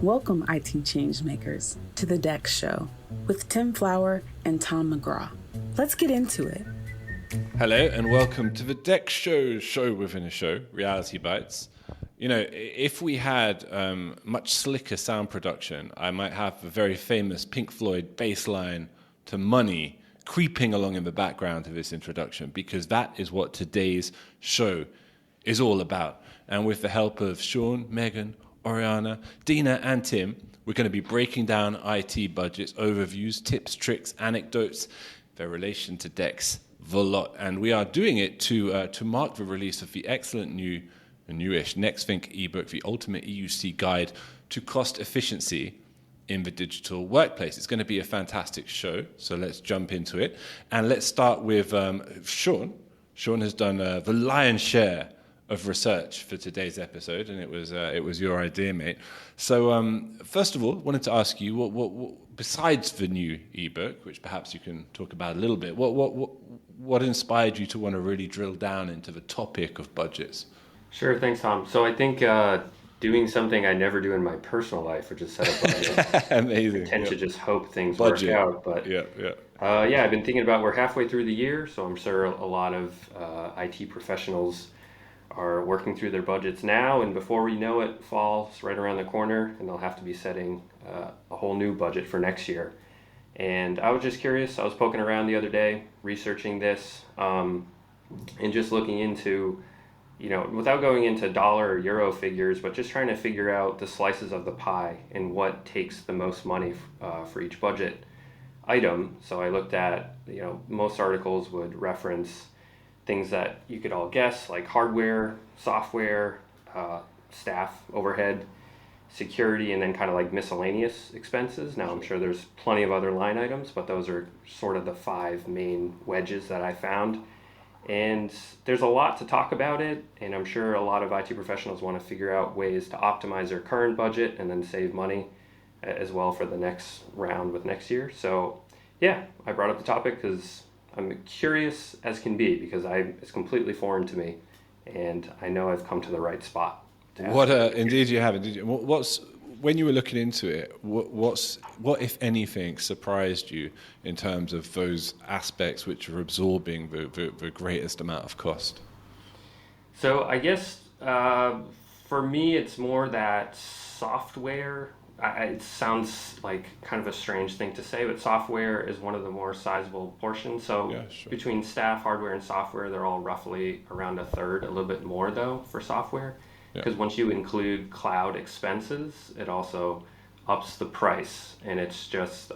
Welcome, IT changemakers, to the DEX Show with Tim Flower and Tom McGraw. Let's get into it. Hello and welcome to the DEX show within a show, Reality Bytes. You know, if we had much slicker sound production, I might have a very famous Pink Floyd bass line to Money creeping along in the background of this introduction, because that is what today's show is all about. And with the help of Sean, Megan, Oriana, Dina, and Tim, we're going to be breaking down IT budgets, overviews, tips, tricks, anecdotes, their relation to DEX, the lot. And we are doing it to mark the release of the excellent newish NextThink ebook, the ultimate EUC guide to cost efficiency in the digital workplace. It's going to be a fantastic show, so let's jump into it. And let's start with Sean. Sean has done the lion's share of research for today's episode, and it was your idea, mate. So first of all, wanted to ask you, what besides the new ebook, which perhaps you can talk about a little bit, what inspired you to want to really drill down into the topic of budgets? Sure, thanks, Tom. So I think doing something I never do in my personal life, which is set up budget. Amazing. I tend to just hope things budget. Work out. But I've been thinking about, we're halfway through the year, so I'm sure a lot of IT professionals are working through their budgets now, and before we know it, fall's right around the corner, and they'll have to be setting a whole new budget for next year. And I was just curious. I was poking around the other day, researching this, and just looking into, without going into dollar or euro figures, but just trying to figure out the slices of the pie and what takes the most money for each budget item. So I looked at, most articles would reference things that you could all guess, like hardware, software, staff, overhead, security, and then kind of like miscellaneous expenses. Now, I'm sure there's plenty of other line items, but those are sort of the 5 main wedges that I found. And there's a lot to talk about it, and I'm sure a lot of IT professionals want to figure out ways to optimize their current budget and then save money as well for the next round with next year. So yeah, I brought up the topic because I'm curious as can be, because it's completely foreign to me, and I know I've come to the right spot. Indeed you have. When you were looking into it, what if anything surprised you in terms of those aspects which are absorbing the greatest amount of cost? So I guess for me, it's more that software. It sounds like kind of a strange thing to say, but software is one of the more sizable portions. So yeah, sure. Between staff, hardware, and software, they're all roughly around a third, a little bit more though for software. Because once you include cloud expenses, it also ups the price. And it's just,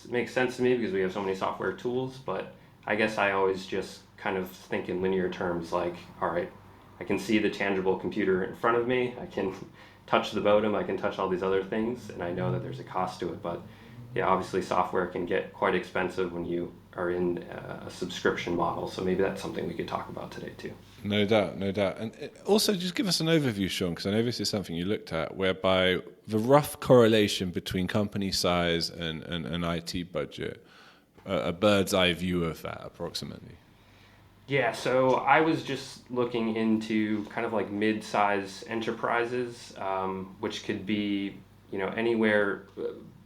makes sense to me because we have so many software tools, but I guess I always just kind of think in linear terms, like, all right, I can see the tangible computer in front of me, I can touch the modem, I can touch all these other things, and I know that there's a cost to it. But yeah, obviously software can get quite expensive when you are in a subscription model. So maybe that's something we could talk about today too. No doubt. And also just give us an overview, Sean, because I know this is something you looked at, whereby the rough correlation between company size and an IT budget, a bird's eye view of that approximately. Yeah, so I was just looking into kind of like mid-size enterprises, which could be, anywhere.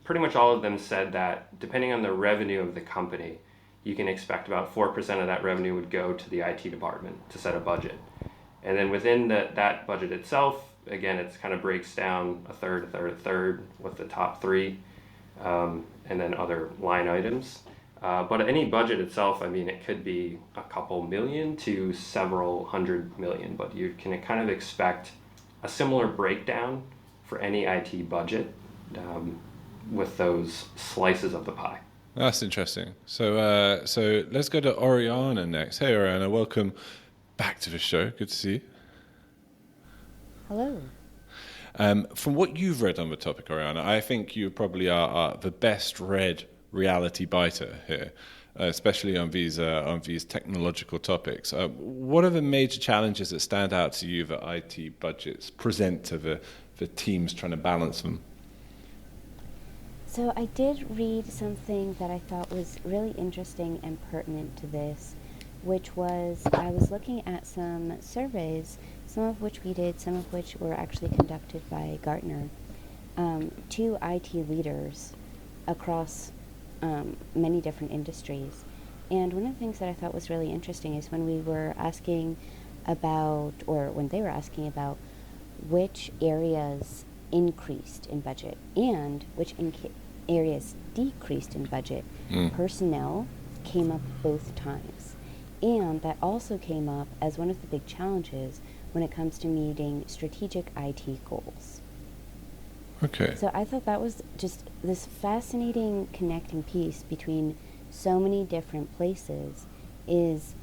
Pretty much all of them said that depending on the revenue of the company, you can expect about 4% of that revenue would go to the IT department to set a budget. And then within that budget itself, again, it kind of breaks down a third with the top 3, and then other line items. But any budget itself, it could be a couple million to several hundred million, but you can kind of expect a similar breakdown for any IT budget with those slices of the pie. That's interesting. So let's go to Oriana next. Hey, Oriana, welcome back to the show. Good to see you. Hello. From what you've read on the topic, Oriana, I think you probably are the best read reality biter here, especially on these technological topics. What are the major challenges that stand out to you that IT budgets present to the teams trying to balance them? So I did read something that I thought was really interesting and pertinent to this, which was I was looking at some surveys some of which we did, some of which were actually conducted by Gartner, to IT leaders across many different industries. And one of the things that I thought was really interesting is when we were asking about, or when they were asking about, which areas increased in budget and which areas decreased in budget, personnel came up both times. And that also came up as one of the big challenges when it comes to meeting strategic IT goals. Okay. So I thought that was just this fascinating connecting piece between so many different places is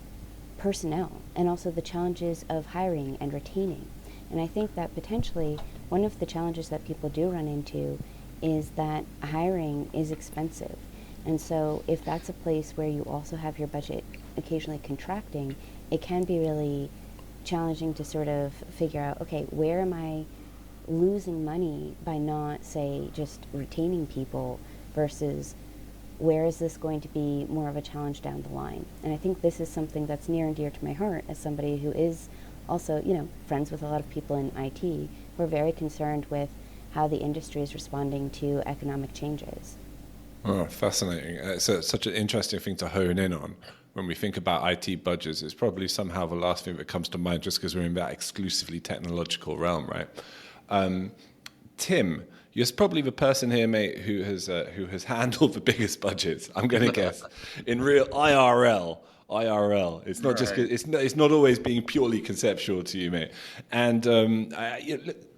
personnel and also the challenges of hiring and retaining. And I think that potentially one of the challenges that people do run into is that hiring is expensive. And so if that's a place where you also have your budget occasionally contracting, it can be really challenging to sort of figure out, okay, where am I losing money by not, say, just retaining people versus where is this going to be more of a challenge down the line? And I think this is something that's near and dear to my heart as somebody who is also, friends with a lot of people in IT who are very concerned with how the industry is responding to economic changes. Oh, fascinating. It's such an interesting thing to hone in on. When we think about IT budgets, it's probably somehow the last thing that comes to mind just because we're in that exclusively technological realm, right? Tim, you're probably the person here, mate, who has handled the biggest budgets, I'm going to guess, in real IRL. It's not just it's not always being purely conceptual to you, mate. And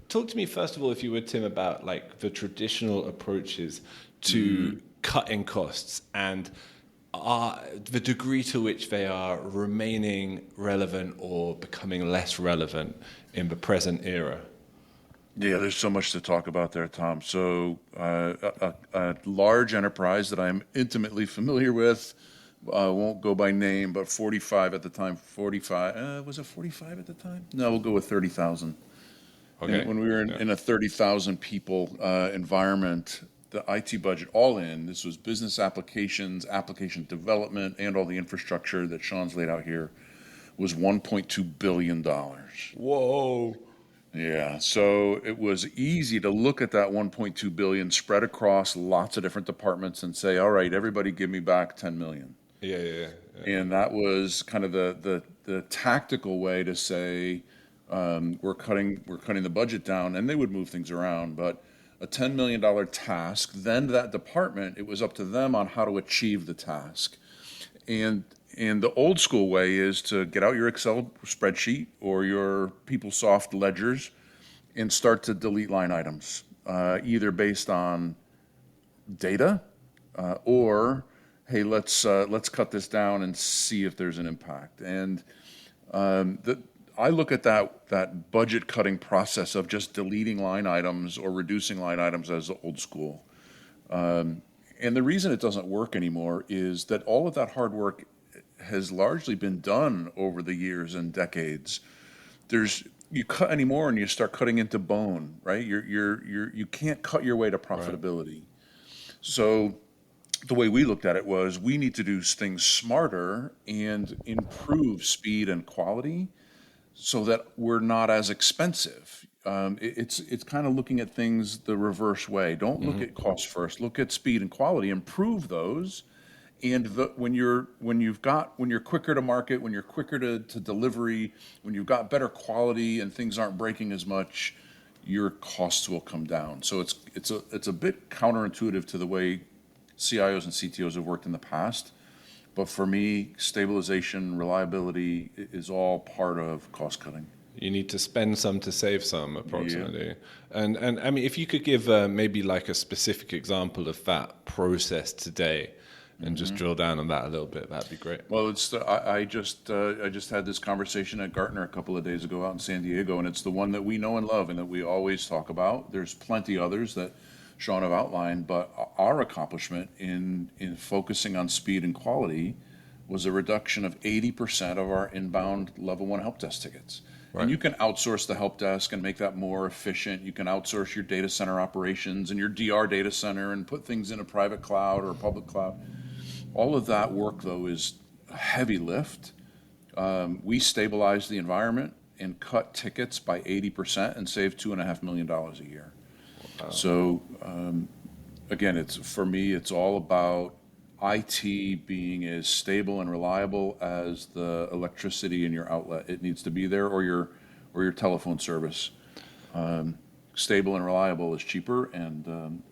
talk to me first of all, if you would, Tim, about like the traditional approaches to cutting costs and the degree to which they are remaining relevant or becoming less relevant in the present era. Yeah, there's so much to talk about there, Tom. So a large enterprise that I'm intimately familiar with, won't go by name, but 45 at the time. 45, was it 45 at the time? No, we'll go with 30,000. Okay. And when we were in a 30,000 people environment, the IT budget all in, this was business applications, application development, and all the infrastructure that Sean's laid out here, was $1.2 billion. Whoa. Yeah, so it was easy to look at that 1.2 billion spread across lots of different departments and say, all right, everybody give me back 10 million. Yeah. And that was kind of the tactical way to say, we're cutting the budget down, and they would move things around, but a $10 million task, then that department, it was up to them on how to achieve the task. And the old school way is to get out your Excel spreadsheet or your PeopleSoft ledgers and start to delete line items, either based on data or, hey, let's cut this down and see if there's an impact. And I look at that budget cutting process of just deleting line items or reducing line items as the old school. And the reason it doesn't work anymore is that all of that hard work has largely been done over the years and decades. You cut anymore and you start cutting into bone, right? You can't cut your way to profitability. Right. So the way we looked at it was we need to do things smarter and improve speed and quality so that we're not as expensive. It's kind of looking at things the reverse way. Don't look at cost first. Look at speed and quality. Improve those. And when you're quicker to market, when you're quicker to delivery, when you've got better quality and things aren't breaking as much, your costs will come down. So it's a bit counterintuitive to the way CIOs and CTOs have worked in the past. But for me, stabilization, reliability is all part of cost cutting. You need to spend some to save some, approximately. Yeah. And I mean, if you could give maybe like a specific example of that process today, and just drill down on that a little bit, that'd be great. Well, I just had this conversation at Gartner a couple of days ago out in San Diego, and it's the one that we know and love and that we always talk about. There's plenty others that Sean have outlined, but our accomplishment in focusing on speed and quality was a reduction of 80% of our inbound level 1 help desk tickets. Right. And you can outsource the help desk and make that more efficient. You can outsource your data center operations and your DR data center and put things in a private cloud or a public cloud. All of that work, though, is a heavy lift. We stabilized the environment, and cut tickets by 80% and save $2.5 million a year. Wow. So again, for me, it's all about IT being as stable and reliable as the electricity in your outlet. It needs to be there, or your telephone service. Stable and reliable is cheaper, and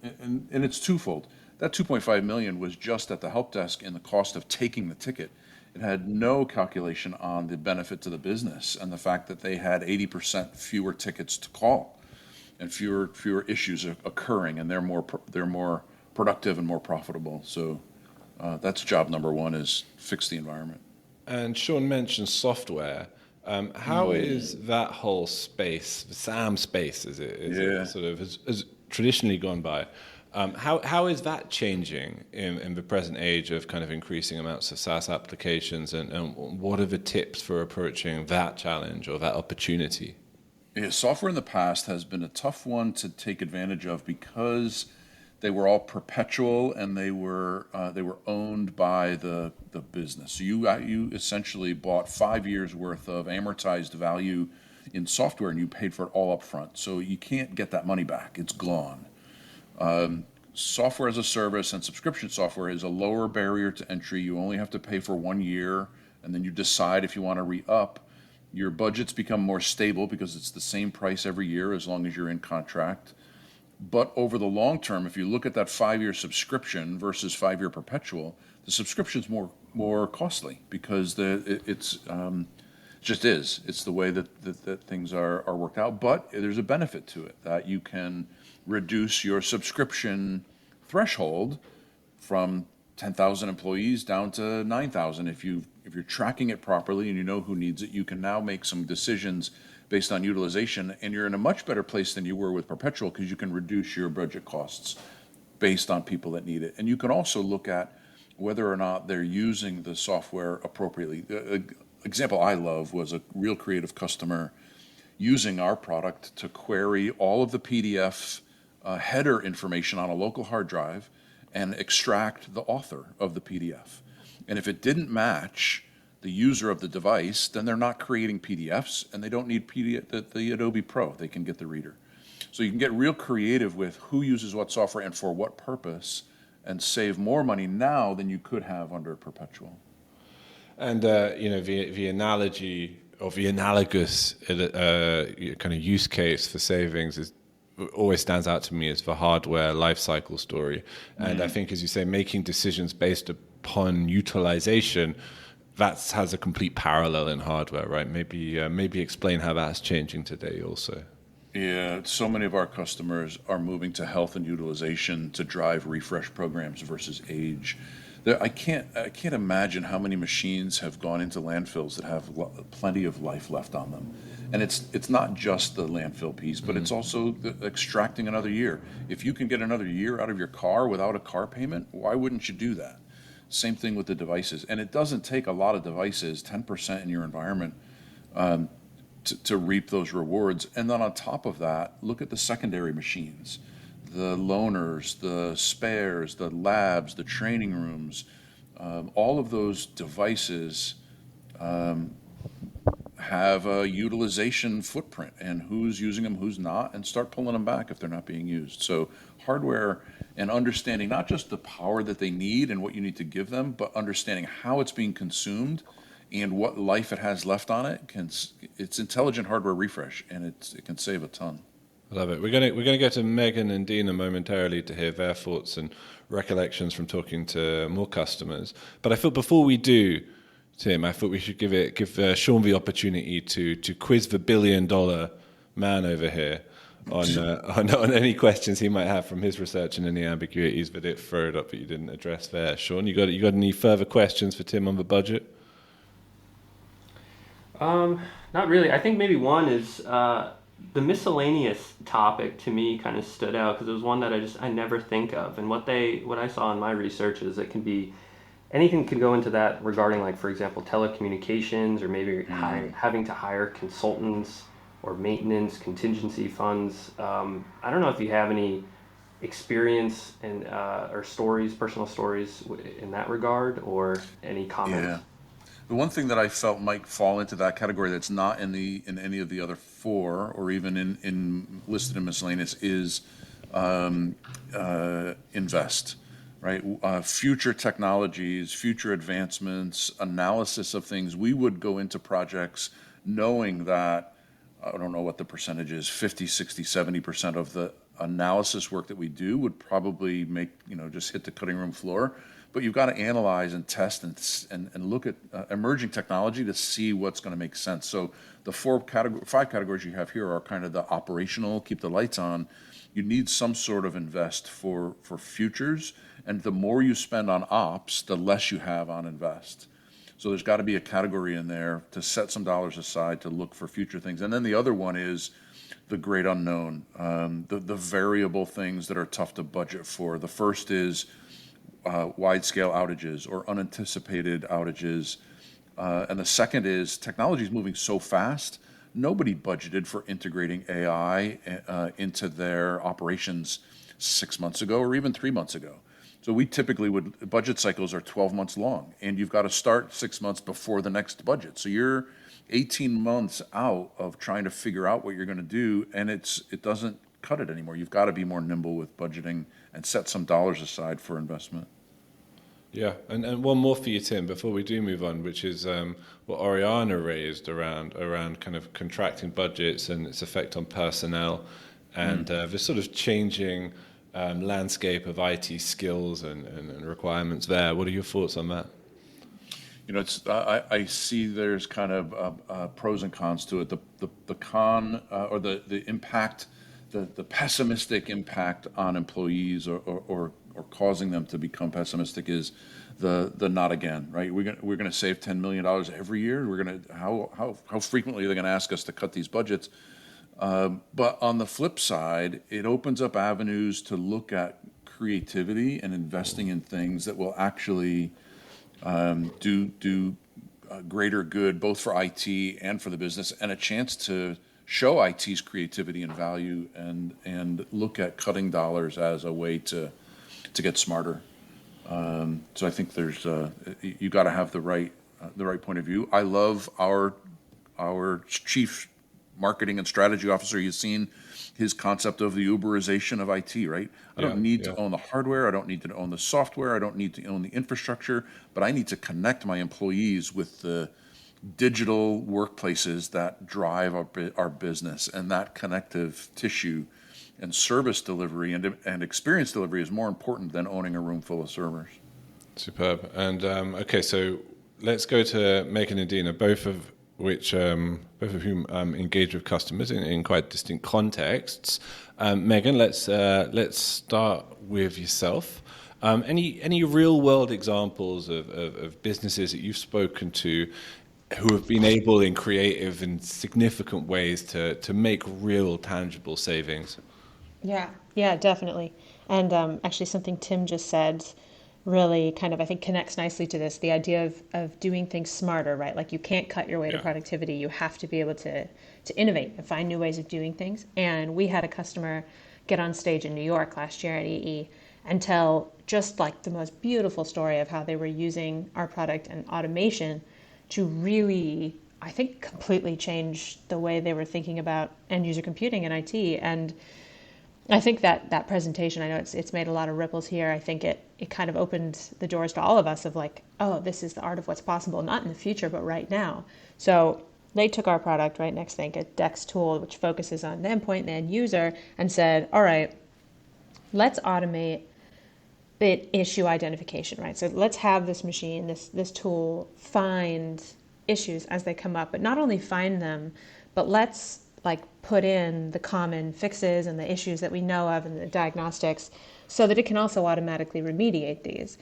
it's twofold. That 2.5 million was just at the help desk in the cost of taking the ticket. It had no calculation on the benefit to the business and the fact that they had 80% fewer tickets to call and fewer issues occurring, and they're more productive and more profitable. So that's job number one, is fix the environment. And Sean mentioned software. How is that whole space, the SAM space, it sort of has traditionally gone by? How is that changing in the present age of kind of increasing amounts of SaaS applications, and what are the tips for approaching that challenge or that opportunity? Yeah, software in the past has been a tough one to take advantage of because they were all perpetual and they were owned by the business. So you essentially bought 5 years worth of amortized value in software, and you paid for it all up front. So you can't get that money back. It's gone. Software as a service and subscription software is a lower barrier to entry. You only have to pay for 1 year, and then you decide if you want to re-up. Your budgets become more stable because it's the same price every year as long as you're in contract. But over the long term, if you look at that 5-year subscription versus 5-year perpetual, the subscription's more costly because it's the way that things are worked out. But there's a benefit to it, that you can reduce your subscription threshold from 10,000 employees down to 9,000. If you're tracking it properly and you know who needs it, you can now make some decisions based on utilization, and you're in a much better place than you were with perpetual because you can reduce your budget costs based on people that need it. And you can also look at whether or not they're using the software appropriately. Example I love was a real creative customer using our product to query all of the PDF header information on a local hard drive and extract the author of the PDF. And if it didn't match the user of the device, then they're not creating PDFs, and they don't need the Adobe Pro. They can get the reader. So you can get real creative with who uses what software and for what purpose, and save more money now than you could have under perpetual. And the analogy or the analogous kind of use case for savings always stands out to me as the hardware lifecycle story. And I think, as you say, making decisions based upon utilization, that has a complete parallel in hardware, right? Maybe explain how that's changing today also. Yeah, so many of our customers are moving to health and utilization to drive refresh programs versus age. I can't imagine how many machines have gone into landfills that have plenty of life left on them. And it's not just the landfill piece, but it's also extracting another year. If you can get another year out of your car without a car payment, why wouldn't you do that? Same thing with the devices. And it doesn't take a lot of devices, 10% in your environment, to reap those rewards. And then on top of that, look at the secondary machines, the loaners, the spares, the labs, the training rooms. All of those devices have a utilization footprint, and who's using them, who's not, and start pulling them back if they're not being used. So hardware and understanding not just the power that they need and what you need to give them, but understanding how it's being consumed and what life it has left on it, it's intelligent hardware refresh, and it can save a ton. I love it. We're gonna go to Megan and Dina momentarily to hear their thoughts and recollections from talking to more customers. But I thought before we do, Tim, I thought we should give Sean the opportunity to quiz the $1 billion man over here on any questions he might have from his research and any ambiguities that it throwed up that you didn't address there. Sean, you got any further questions for Tim on the budget? Not really. I think maybe one is the miscellaneous topic to me kind of stood out because it was one that I never think of. And what I saw in my research is it can be anything could go into that regarding, like, for example, telecommunications, or maybe having to hire consultants or maintenance, contingency funds. I don't know if you have any experience or stories, personal stories in that regard, or any comments. Yeah. The one thing that I felt might fall into that category that's not in any of the other four, or even in listed in miscellaneous, is invest, right? Future technologies, future advancements, analysis of things. We would go into projects knowing that, I don't know what the percentage is, 50, 60, 70% of the analysis work that we do would probably make, just hit the cutting room floor. But you've got to analyze and test and look at emerging technology to see what's going to make sense. So the five categories you have here are kind of the operational, keep the lights on. You need some sort of invest for futures, and the more you spend on ops, the less you have on invest. So there's got to be a category in there to set some dollars aside to look for future things. And then the other one is the great unknown, the variable things that are tough to budget for. The first is wide-scale outages or unanticipated outages. And the second is technology is moving so fast, nobody budgeted for integrating AI into their operations 6 months ago or even 3 months ago. So we typically budget cycles are 12 months long, and you've got to start 6 months before the next budget. So you're 18 months out of trying to figure out what you're going to do, and it doesn't cut it anymore. You've got to be more nimble with budgeting and set some dollars aside for investment. Yeah, and one more for you, Tim, before we do move on, which is what Oriana raised around kind of contracting budgets and its effect on personnel, and the sort of changing landscape of IT skills and requirements there. What are your thoughts on that? I see there's kind of pros and cons to it. The con or the impact, the pessimistic impact on employees or causing them to become pessimistic is the not again, right? We're gonna save $10 million every year. How frequently are they gonna ask us to cut these budgets? But on the flip side, it opens up avenues to look at creativity and investing in things that will actually do greater good, both for IT and for the business, and a chance to show IT's creativity and value, and look at cutting dollars as a way to get smarter. So I think there's you got to have the right point of view. I love our chief marketing and strategy officer. You've seen his concept of the Uberization of IT, right? I don't need to own the hardware. I don't need to own the software. I don't need to own the infrastructure, but I need to connect my employees with the digital workplaces that drive our business, and that connective tissue and service delivery and experience delivery is more important than owning a room full of servers. Superb. And okay, so let's go to Megan and Dina, both of whom engage with customers in quite distinct contexts. Megan, let's start with yourself. Any real world examples of businesses that you've spoken to who have been able in creative and significant ways to make real tangible savings? Yeah, definitely. And actually something Tim just said really kind of, I think, connects nicely to this, the idea of doing things smarter, right? Like you can't cut your way to productivity. You have to be able to innovate and find new ways of doing things. And we had a customer get on stage in New York last year at EE and tell just like the most beautiful story of how they were using our product and automation to really, I think, completely change the way they were thinking about end user computing and IT. And I think that presentation, I know it's made a lot of ripples here. I think it kind of opened the doors to all of us of like, oh, this is the art of what's possible, not in the future, but right now. So they took our product, right, next thing, a DEX tool, which focuses on the endpoint and the end user, and said, all right, let's automate the issue identification, right? So let's have this machine, this tool, find issues as they come up, but not only find them, but let's like put in the common fixes and the issues that we know of and the diagnostics so that it can also automatically remediate these.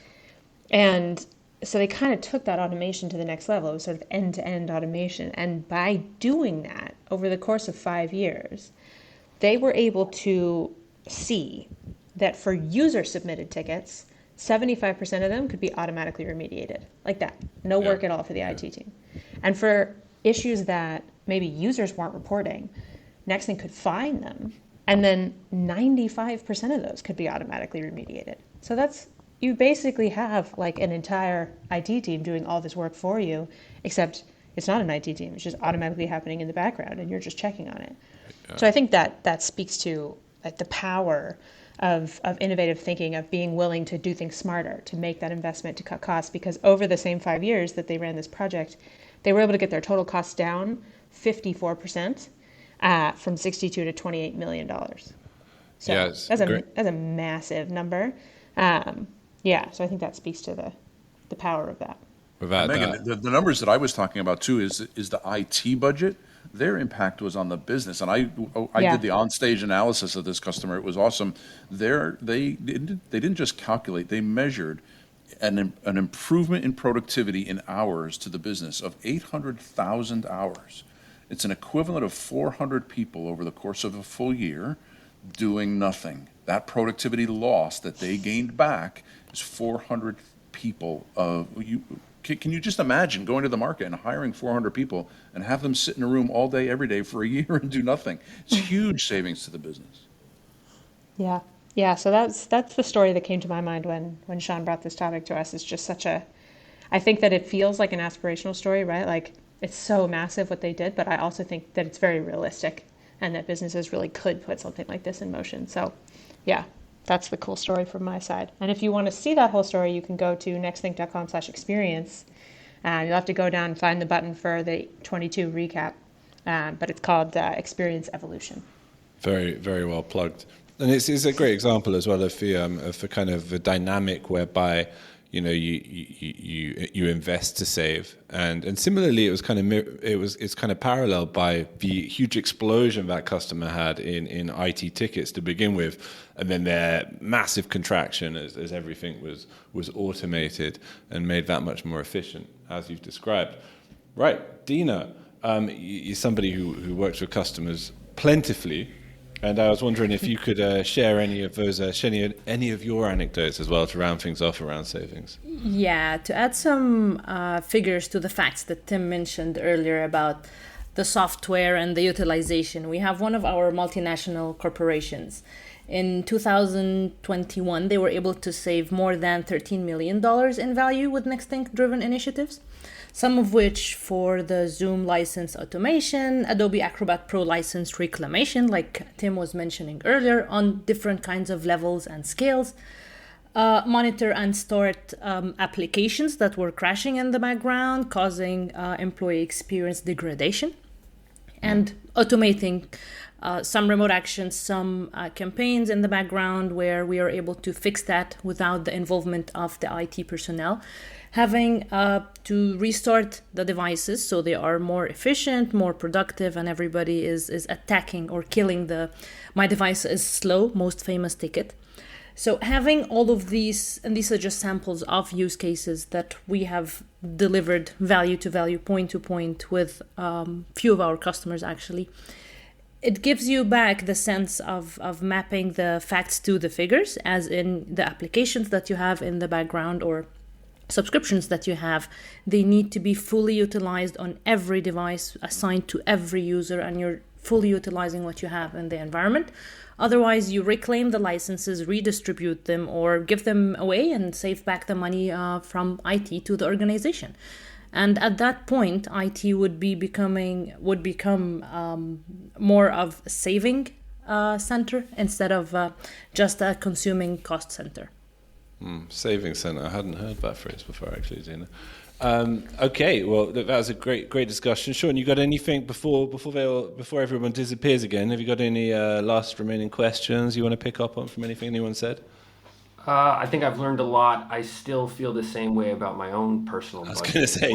And so they kind of took that automation to the next level. It was sort of end-to-end automation. And by doing that over the course of 5 years, they were able to see that for user-submitted tickets, 75% of them could be automatically remediated. Like that. No work at all for the IT team. And for issues that maybe users weren't reporting, Nexthing could find them, and then 95% of those could be automatically remediated. So you basically have like an entire IT team doing all this work for you, except it's not an IT team. It's just automatically happening in the background, and you're just checking on it. So I think that speaks to like the power of innovative thinking, of being willing to do things smarter, to make that investment, to cut costs. Because over the same 5 years that they ran this project, they were able to get their total costs down 54%, from $62 to $28 million. So that's a massive number. So I think that speaks to the power of that. Megan, the numbers that I was talking about too is the IT budget. Their impact was on the business, and I did the on-stage analysis of this customer. It was awesome. They didn't just calculate; they measured an improvement in productivity in hours to the business of 800,000 hours. It's an equivalent of 400 people over the course of a full year doing nothing. That productivity loss that they gained back is 400 people. Can you just imagine going to the market and hiring 400 people and have them sit in a room all day, every day for a year and do nothing? It's huge savings to the business. Yeah. So that's the story that came to my mind when Sean brought this topic to us. It's just I think that it feels like an aspirational story, right? Like it's so massive what they did, but I also think that it's very realistic and that businesses really could put something like this in motion. So yeah, that's the cool story from my side. And if you want to see that whole story, you can go to nextthink.com/experience. You'll have to go down and find the button for the 22 recap, but it's called Experience Evolution. Very, very well plugged. And it's a great example as well of the kind of the dynamic whereby you invest to save, and similarly it's kind of paralleled by the huge explosion that customer had in IT tickets to begin with, and then their massive contraction as everything was automated and made that much more efficient, as you've described. Right, Dina, you're somebody who works with customers plentifully. And I was wondering if you could share any of your anecdotes as well to round things off around savings. Yeah, to add some figures to the facts that Tim mentioned earlier about the software and the utilization. We have one of our multinational corporations. In 2021, they were able to save more than $13 million in value with NextThink-driven initiatives. Some of which for the Zoom license automation, Adobe Acrobat Pro license reclamation, like Tim was mentioning earlier, on different kinds of levels and scales, monitor and start applications that were crashing in the background, causing employee experience degradation, and automating some remote actions, some campaigns in the background where we are able to fix that without the involvement of the IT personnel. Having to restart the devices so they are more efficient, more productive, and everybody is attacking or killing my device is slow, most famous ticket. So having all of these, and these are just samples of use cases that we have delivered value to value, point to point with few of our customers actually. It gives you back the sense of mapping the facts to the figures, as in the applications that you have in the background or subscriptions that you have, they need to be fully utilized on every device assigned to every user, and you're fully utilizing what you have in the environment. Otherwise, you reclaim the licenses, redistribute them, or give them away and save back the money from IT to the organization. And at that point, IT would become more of a saving center instead of just a consuming cost center. Saving center. I hadn't heard that phrase before, actually, Dina. Okay, well, that was a great discussion. Sean, you got anything before everyone disappears again? Have you got any last remaining questions you want to pick up on from anything anyone said? I think I've learned a lot. I still feel the same way about my own personal budget. I was going to say,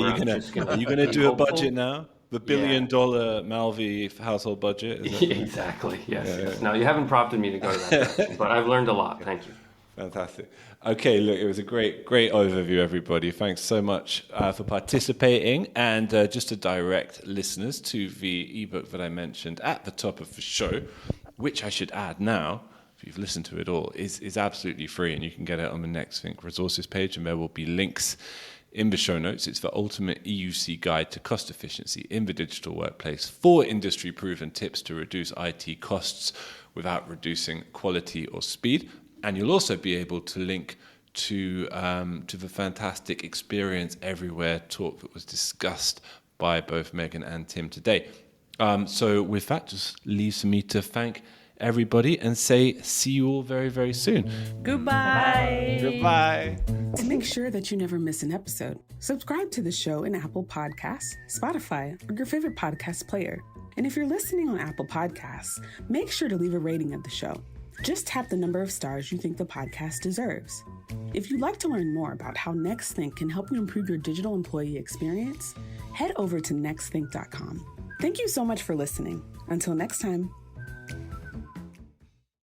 are you going to do a budget now? The $1 billion Malvi household budget? Exactly, yes. Now, you haven't prompted me to go to that direction, but I've learned a lot. Thank you. Fantastic. Okay, look, it was a great overview, everybody. Thanks so much for participating. And just to direct listeners to the ebook that I mentioned at the top of the show, which I should add now, if you've listened to it all, is absolutely free, and you can get it on the NextThink resources page, and there will be links in the show notes. It's the ultimate EUC guide to cost efficiency in the digital workplace, 4 industry-proven tips to reduce IT costs without reducing quality or speed. And you'll also be able to link to the fantastic Experience Everywhere talk that was discussed by both Megan and Tim today. So with that, just leaves me to thank everybody and say see you all very, very soon. Goodbye. Goodbye. To make sure that you never miss an episode, subscribe to the show in Apple Podcasts, Spotify, or your favorite podcast player. And if you're listening on Apple Podcasts, make sure to leave a rating of the show. Just tap the number of stars you think the podcast deserves. If you'd like to learn more about how NextThink can help you improve your digital employee experience, head over to nextthink.com. Thank you so much for listening. Until next time.